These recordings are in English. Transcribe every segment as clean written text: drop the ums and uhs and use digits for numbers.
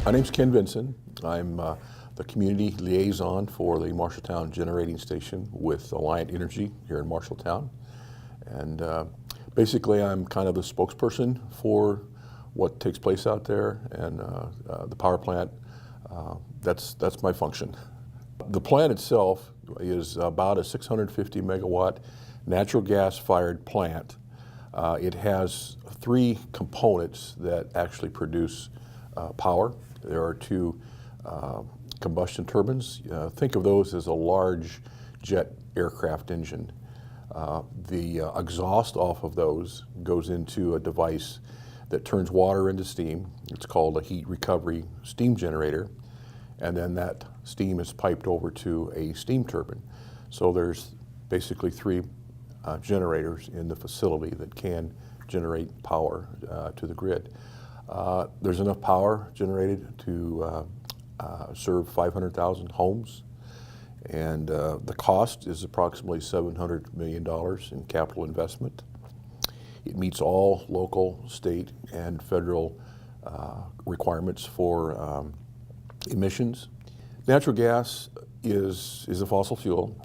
My name's Ken Vinson. I'm the community liaison for the Marshalltown generating station with Alliant Energy here in Marshalltown. And basically I'm kind of the spokesperson for what takes place out there and the power plant. That's my function. The plant itself is about a 650 megawatt natural gas fired plant. It has three components that actually produce power. There are two combustion turbines. Think of those as a large jet aircraft engine. The exhaust off of those goes into a device that turns water into steam. It's called a heat recovery steam generator. And then that steam is piped over to a steam turbine. So there's basically three generators in the facility that can generate power to the grid. There's enough power generated to serve 500,000 homes, and the cost is approximately $700 million in capital investment. It meets all local, state, and federal requirements for emissions. Natural gas is a fossil fuel.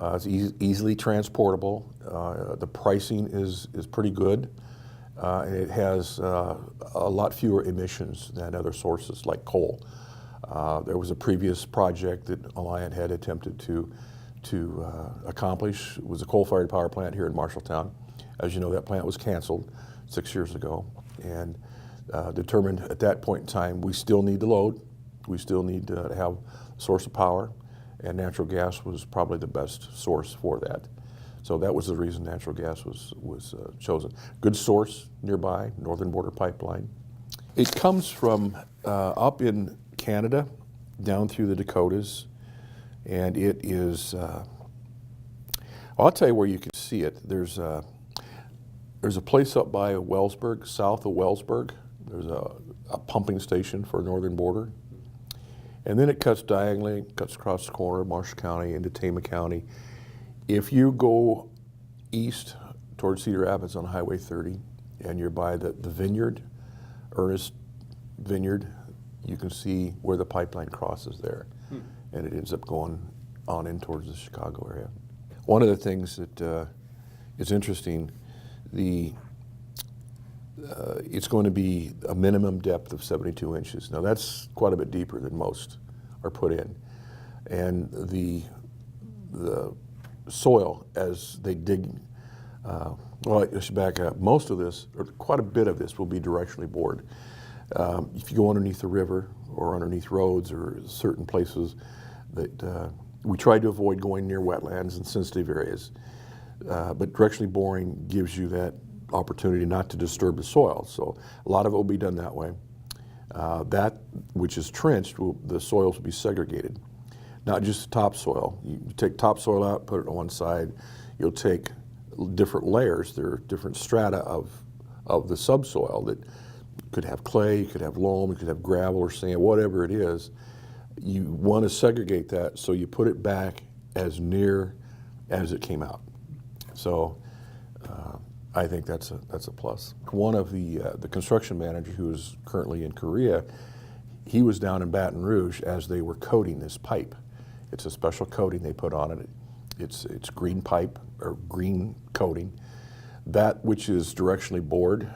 It's easily transportable. The pricing is pretty good. And it has a lot fewer emissions than other sources like coal. There was a previous project that Alliant had attempted to accomplish. It was a coal-fired power plant here in Marshalltown. As you know, that plant was canceled 6 years ago, and determined at that point in time we still need the load. We still need to have a source of power, and natural gas was probably the best source for that. So that was the reason natural gas was chosen. Good source nearby, Northern Border Pipeline. It comes from up in Canada, down through the Dakotas, and it is, I'll tell you where you can see it. There's a place up by Wellsburg, south of Wellsburg. There's a pumping station for Northern Border. And then it cuts diagonally, cuts across the corner of Marshall County into Tama County. If you go east towards Cedar Rapids on Highway 30 and you're by the vineyard, Ernest Vineyard, you can see where the pipeline crosses there. And it ends up going on in towards the Chicago area. One of the things that is interesting, it's going to be a minimum depth of 72 inches. Now that's quite a bit deeper than most are put in. And the soil as they dig, well, I should back up. Most of this, or quite a bit of this, will be directionally bored. If you go underneath the river or underneath roads or certain places that we try to avoid going near wetlands and sensitive areas, but directionally boring gives you that opportunity not to disturb the soil. So a lot of it will be done that way. That which is trenched, the soils will be segregated. Not just topsoil. You take topsoil out, put it on one side. You'll take different layers. There are different strata of the subsoil that could have clay, you could have loam, you could have gravel or sand, whatever it is. You want to segregate that, so you put it back as near as it came out. So I think that's a plus. One of the construction managers who is currently in Korea, he was down in Baton Rouge as they were coating this pipe. It's a special coating they put on it. It's green pipe or green coating. That which is directionally bored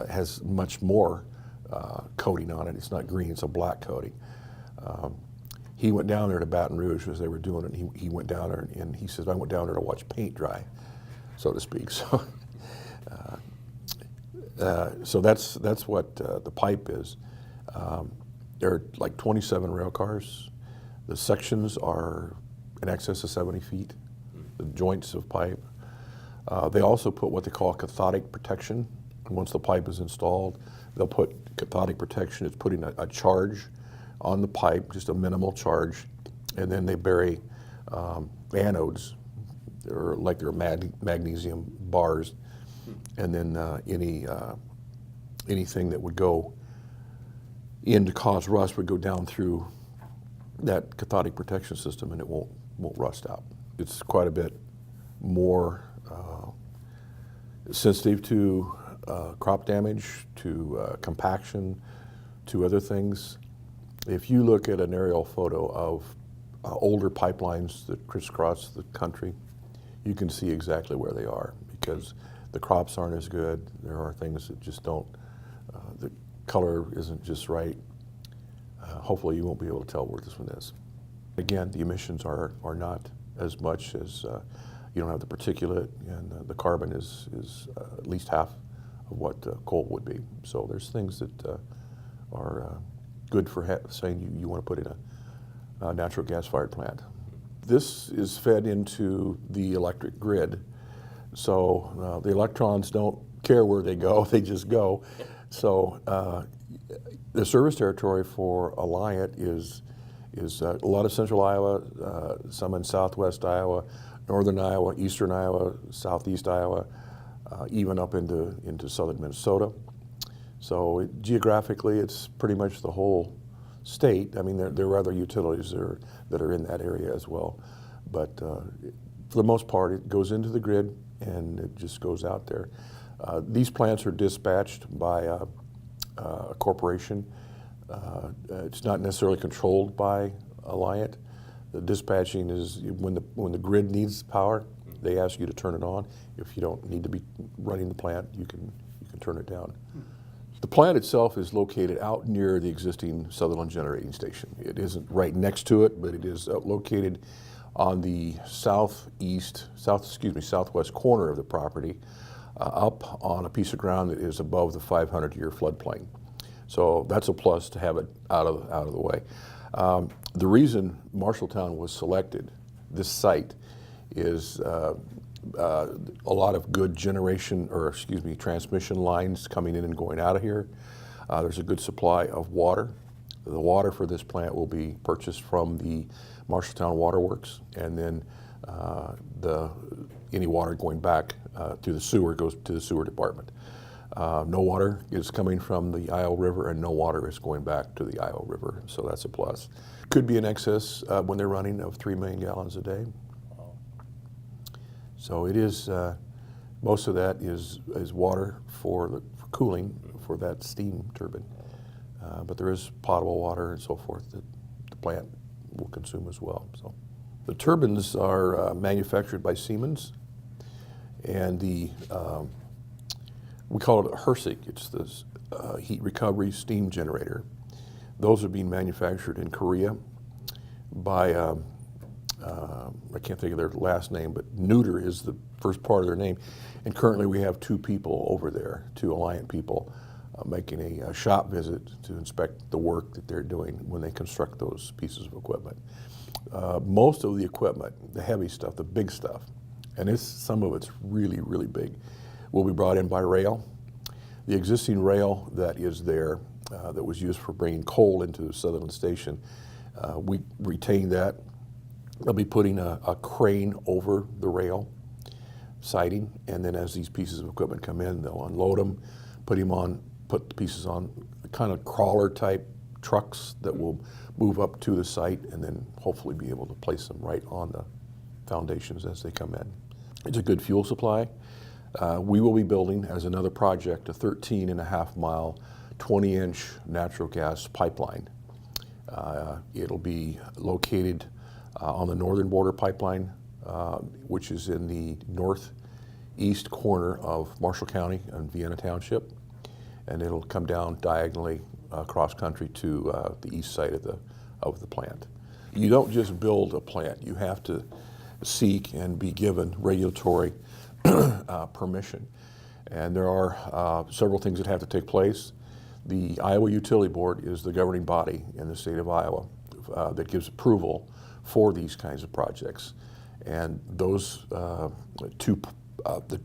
has much more coating on it. It's not green, it's a black coating. He went down there to Baton Rouge as they were doing it, and he went down there and he says, I went down there to watch paint dry, so to speak. So, so that's what the pipe is. There are like 27 rail cars. The sections are in excess of 70 feet, the joints of pipe. They also put what they call cathodic protection. Once the pipe is installed, they'll put cathodic protection. It's putting a charge on the pipe, just a minimal charge, and then they bury anodes, or like they're magnesium bars, and then anything that would go in to cause rust would go down through that cathodic protection system, and it won't rust out. It's quite a bit more sensitive to crop damage, to compaction, Two other things. If you look at an aerial photo of older pipelines that crisscross the country, you can see exactly where they are because the crops aren't as good. There are things that just don't, the color isn't just right. Hopefully you won't be able to tell where this one is. Again, the emissions are not as much as you don't have the particulate, and the carbon is at least half of what coal would be. So there's things that are good for saying you want to put in a natural gas-fired plant. This is fed into the electric grid, so the electrons don't care where they go, they just go. So the service territory for Alliant is a lot of central Iowa, some in southwest Iowa, northern Iowa, eastern Iowa, southeast Iowa, even up into southern Minnesota. So geographically, it's pretty much the whole state. I mean, there are other utilities that are in that area as well. But for the most part, it goes into the grid and it just goes out there. These plants are dispatched by a corporation. It's not necessarily controlled by Alliant. The dispatching is when the grid needs power, they ask you to turn it on. If you don't need to be running the plant, you can turn it down. The plant itself is located out near the existing Sutherland generating station. It isn't right next to it, but it is located on the southwest corner of the property, up on a piece of ground that is above the 500-year floodplain. So that's a plus to have it out of the way. The reason Marshalltown was selected, this site, is a lot of good transmission lines coming in and going out of here. There's a good supply of water. The water for this plant will be purchased from the Marshalltown Waterworks, and then any water going back to the sewer goes to the sewer department. No water is coming from the Iowa River, and no water is going back to the Iowa River, so that's a plus. Could be an excess when they're running of 3 million gallons a day. So it is, most of that is water for cooling for that steam turbine. But there is potable water and so forth that the plant will consume as well. So the turbines are manufactured by Siemens, and we call it a HRSG. It's this heat recovery steam generator. Those are being manufactured in Korea by I can't think of their last name, but Neuter is the first part of their name. And currently we have 2 people over there, 2 Alliant people, making a shop visit to inspect the work that they're doing when they construct those pieces of equipment. Most of the equipment, the heavy stuff, the big stuff, and some of it's really, really big, will be brought in by rail. The existing rail that is there, that was used for bringing coal into the Sutherland Station, we retain that. They'll be putting a crane over the rail siding, and then as these pieces of equipment come in, they'll unload them, put the pieces on kind of crawler type trucks that will move up to the site and then hopefully be able to place them right on the foundations as they come in. It's a good fuel supply. We will be building, as another project, a 13.5 mile, 20-inch natural gas pipeline. It'll be located on the northern border pipeline, which is in the northeast corner of Marshall County and Vienna Township, and it'll come down diagonally across country to the east side of the plant. You don't just build a plant, you have to seek and be given regulatory permission. And there are several things that have to take place. The Iowa Utility Board is the governing body in the state of Iowa that gives approval for these kinds of projects. And those the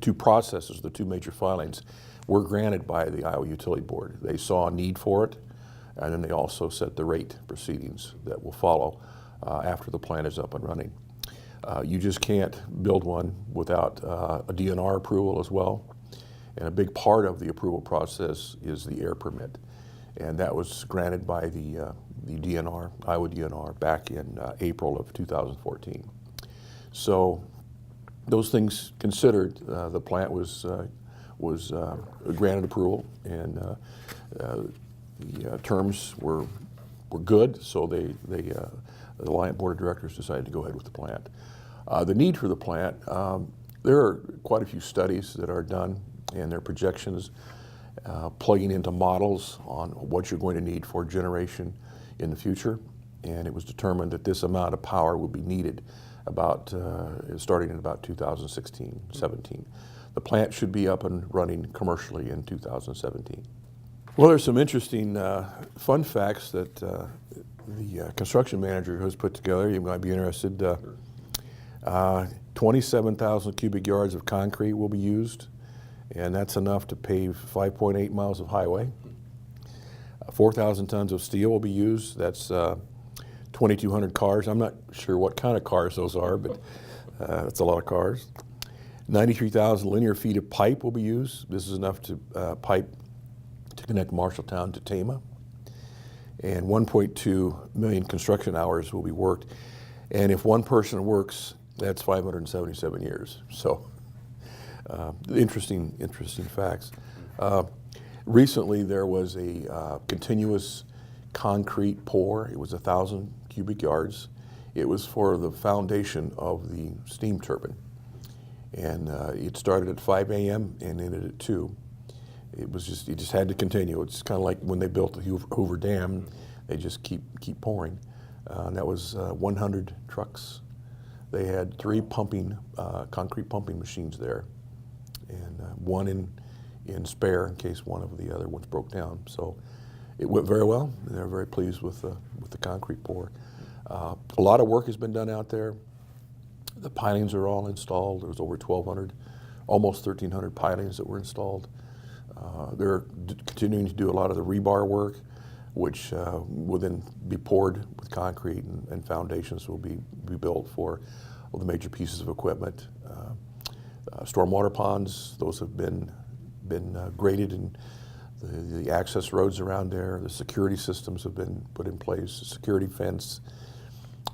two processes, the 2 major filings, were granted by the Iowa Utility Board. They saw a need for it, and then they also set the rate proceedings that will follow after the plant is up and running. You just can't build one without a DNR approval as well. And a big part of the approval process is the air permit. And that was granted by the DNR, Iowa DNR, back in April of 2014. So those things considered, the plant was granted approval, and the terms were good, so the Alliant Board of Directors decided to go ahead with the plant. The need for the plant, there are quite a few studies that are done, and their projections plugging into models on what you're going to need for generation in the future. And it was determined that this amount of power would be needed about starting in about 2016-17. The plant should be up and running commercially in 2017. Well, there's some interesting fun facts that the construction manager has put together. You might be interested. 27,000 cubic yards of concrete will be used, and that's enough to pave 5.8 miles of highway. 4,000 tons of steel will be used. That's 2,200 cars. I'm not sure what kind of cars those are, but that's a lot of cars. 93,000 linear feet of pipe will be used. This is enough to pipe to connect Marshalltown to Tama. And 1.2 million construction hours will be worked. And if one person works, that's 577 years. So interesting facts. Recently there was a continuous concrete pour. It was 1,000 cubic yards. It was for the foundation of the steam turbine. And it started at 5 a.m. and ended at 2. It just had to continue. It's kind of like when they built the Hoover Dam, they just keep pouring. And that was 100 trucks. They had 3 concrete pumping machines there, and one in spare in case one of the other ones broke down. So it went very well, and they're very pleased with the concrete pour. A lot of work has been done out there. The pilings are all installed. There was over 1,200, almost 1,300 pilings that were installed. They're continuing to do a lot of the rebar work, which will then be poured with concrete, and foundations will be built for all the major pieces of equipment. Stormwater ponds, those have been graded, and the access roads around there. The security systems have been put in place, the security fence.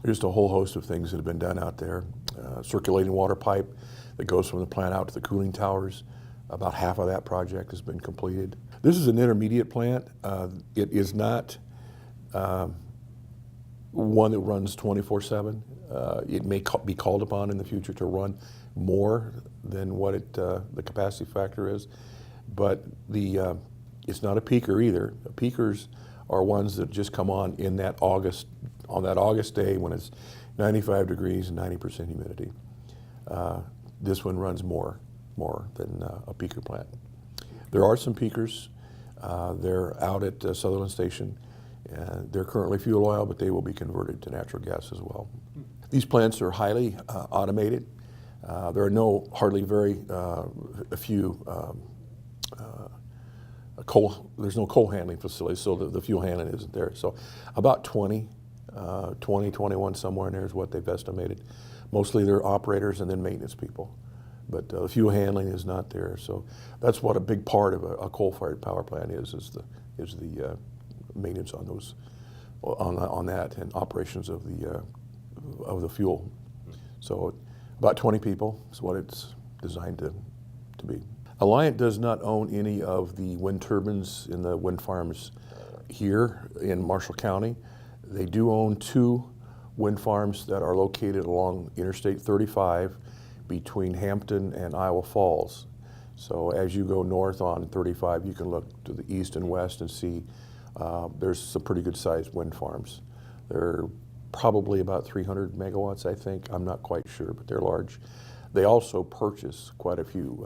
There's just a whole host of things that have been done out there. Circulating water pipe that goes from the plant out to the cooling towers. About half of that project has been completed. This is an intermediate plant. It is not one that runs 24/7. It may be called upon in the future to run more than what the capacity factor is, but it's not a peaker either. Peakers are ones that just come on in that August day when it's 95 degrees and 90% humidity. This one runs more than a peaker plant. There are some peakers. They're out at Sutherland Station. They're currently fuel oil, but they will be converted to natural gas as well. These plants are highly automated. There are a few there's no coal handling facilities, so the fuel handling isn't there. So about 21 somewhere in there is what they've estimated. Mostly they're operators and then maintenance people. But the fuel handling is not there. So that's what a big part of a coal-fired power plant is the maintenance on those, on that, and operations of the fuel. So about 20 people is what it's designed to be. Alliant does not own any of the wind turbines in the wind farms here in Marshall County. They do own 2 wind farms that are located along Interstate 35 between Hampton and Iowa Falls. So as you go north on 35, you can look to the east and west and see there's some pretty good sized wind farms. They're probably about 300 megawatts, I think. I'm not quite sure, but they're large. They also purchase quite a few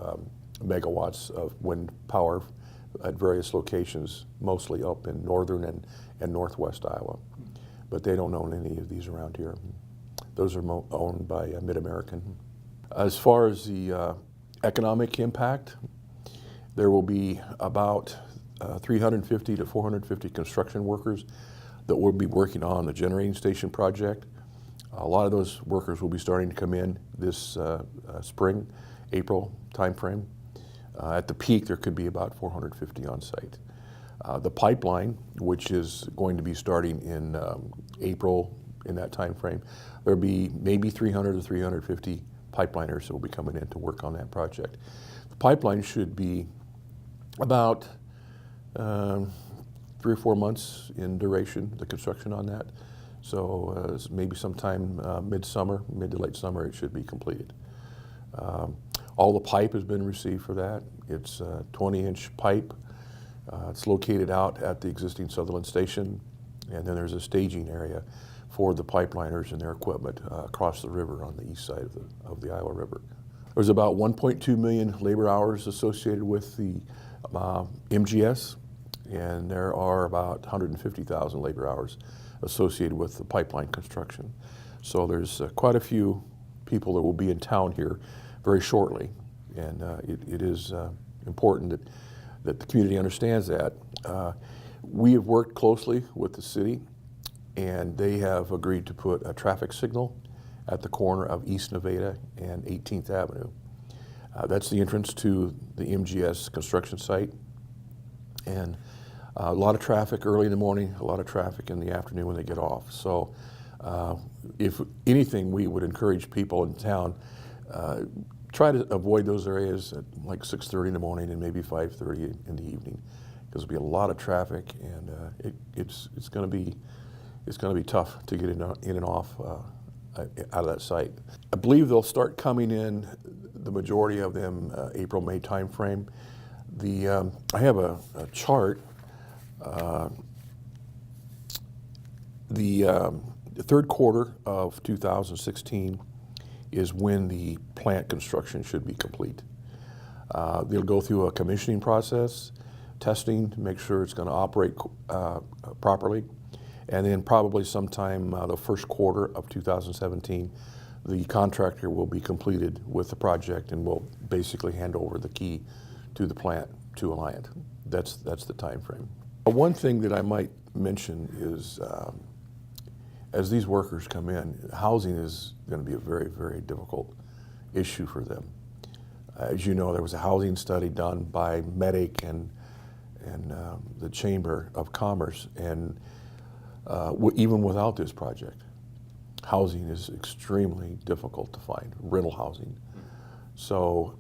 megawatts of wind power at various locations, mostly up in northern and northwest Iowa. But they don't own any of these around here. Those are owned by Mid-American. As far as the economic impact, there will be about 350 to 450 construction workers that will be working on the generating station project. A lot of those workers will be starting to come in this spring, April timeframe. At the peak, there could be about 450 on site. The pipeline, which is going to be starting in April, in that time frame, there'll be maybe 300 to 350 pipeliners that will be coming in to work on that project. The pipeline should be about 3 3 or 4 months in duration, the construction on that. So maybe sometime midsummer, mid to late summer, it should be completed. All the pipe has been received for that. It's a 20-inch pipe. It's located out at the existing Sutherland station, and then there's a staging area for the pipeliners and their equipment across the river on the east side of the Iowa River. There's about 1.2 million labor hours associated with the MGS, and there are about 150,000 labor hours associated with the pipeline construction. So there's quite a few people that will be in town here very shortly, and it is important that the community understands that. We have worked closely with the city, and they have agreed to put a traffic signal at the corner of East Nevada and 18th Avenue. That's the entrance to the MGS construction site, and a lot of traffic early in the morning, a lot of traffic in the afternoon when they get off. So if anything, we would encourage people in town, try to avoid those areas at like 6:30 in the morning and maybe 5:30 in the evening, because there'll be a lot of traffic, and it's going to be tough to get in and off out of that site. I believe they'll start coming in, the majority of them, April-May timeframe. I have a chart. The third quarter of 2016 is when the plant construction should be complete. They'll go through a commissioning process, testing to make sure it's going to operate properly, and then probably sometime the first quarter of 2017, the contractor will be completed with the project and will basically hand over the key to the plant to Alliant. That's the time frame. One thing that I might mention is, as these workers come in, housing is going to be a very, very difficult issue for them. As you know, there was a housing study done by MEDIC and the Chamber of Commerce, and even without this project, housing is extremely difficult to find, rental housing. So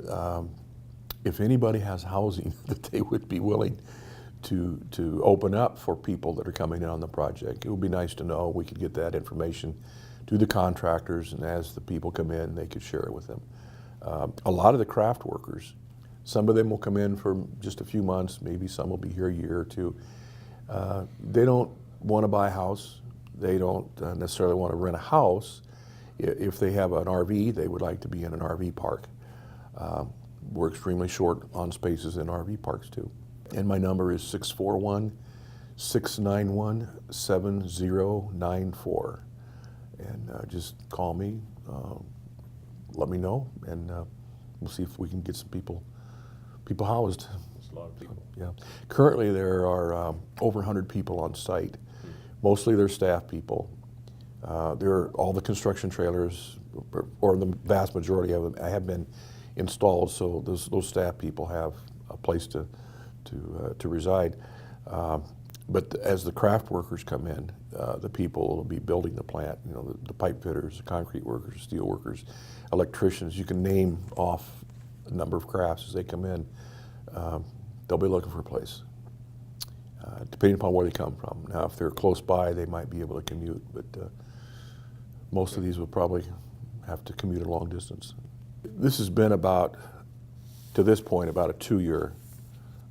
if anybody has housing that they would be willing to open up for people that are coming in on the project, it would be nice to know. We could get that information to the contractors, and as the people come in, they could share it with them. A lot of the craft workers, some of them will come in for just a few months, maybe some will be here a year or two. They don't want to buy a house. They don't necessarily want to rent a house. If they have an RV, they would like to be in an RV park. We're extremely short on spaces in RV parks too. And my number is 641-691-7094. And just call me, let me know, and we'll see if we can get some people housed. That's a lot of people. Yeah. Currently there are over 100 people on site. Mostly they're staff people. All the construction trailers, or the vast majority of them, have been installed, so those staff people have a place to reside. But as the craft workers come in, the people will be building the plant, the pipe fitters, the concrete workers, steel workers, electricians. You can name off a number of crafts as they come in. They'll be looking for a place, depending upon where they come from. Now, if they're close by, they might be able to commute, but most of these will probably have to commute a long distance. This has been to this point, about a 2-year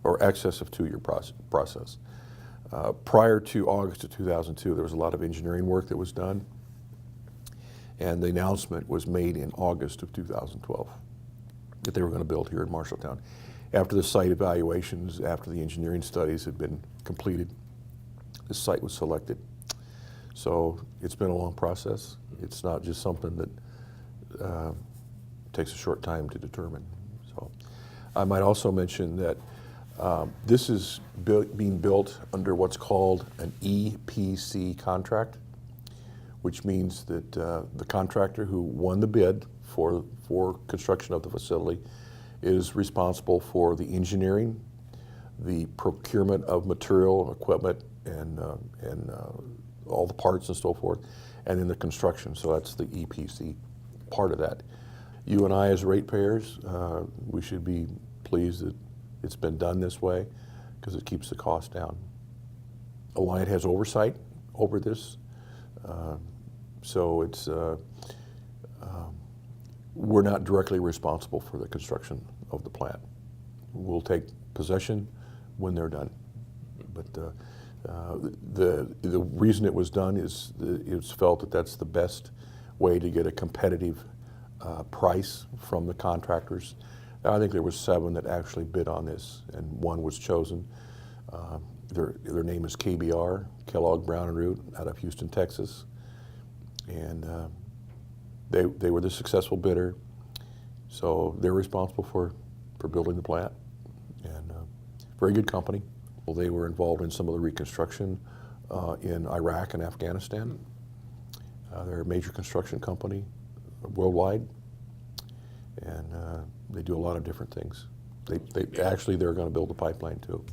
or excess of 2-year process. Prior to August of 2002, there was a lot of engineering work that was done, and the announcement was made in August of 2012 that they were going to build here in Marshalltown. After the site evaluations, after the engineering studies had been completed, the site was selected. So it's been a long process. It's not just something that takes a short time to determine. So I might also mention that this is being built under what's called an EPC contract, which means that the contractor who won the bid for construction of the facility is responsible for the engineering, the procurement of material, equipment, and all the parts and so forth, and then the construction. So that's the EPC part of that. You and I, as ratepayers, we should be pleased that it's been done this way, because it keeps the cost down. Alliant has oversight over this, so it's we're not directly responsible for the construction of the plant. We'll take possession when they're done. But the reason it was done is it's felt that that's the best way to get a competitive price from the contractors. I think there were 7 that actually bid on this, and 1 was chosen. Their name is KBR, Kellogg Brown and Root, out of Houston, Texas, and they were the successful bidder, so they're responsible for building the plant, and very good company. Well, they were involved in some of the reconstruction in Iraq and Afghanistan. They're a major construction company worldwide, and they do a lot of different things. They're going to build a pipeline too.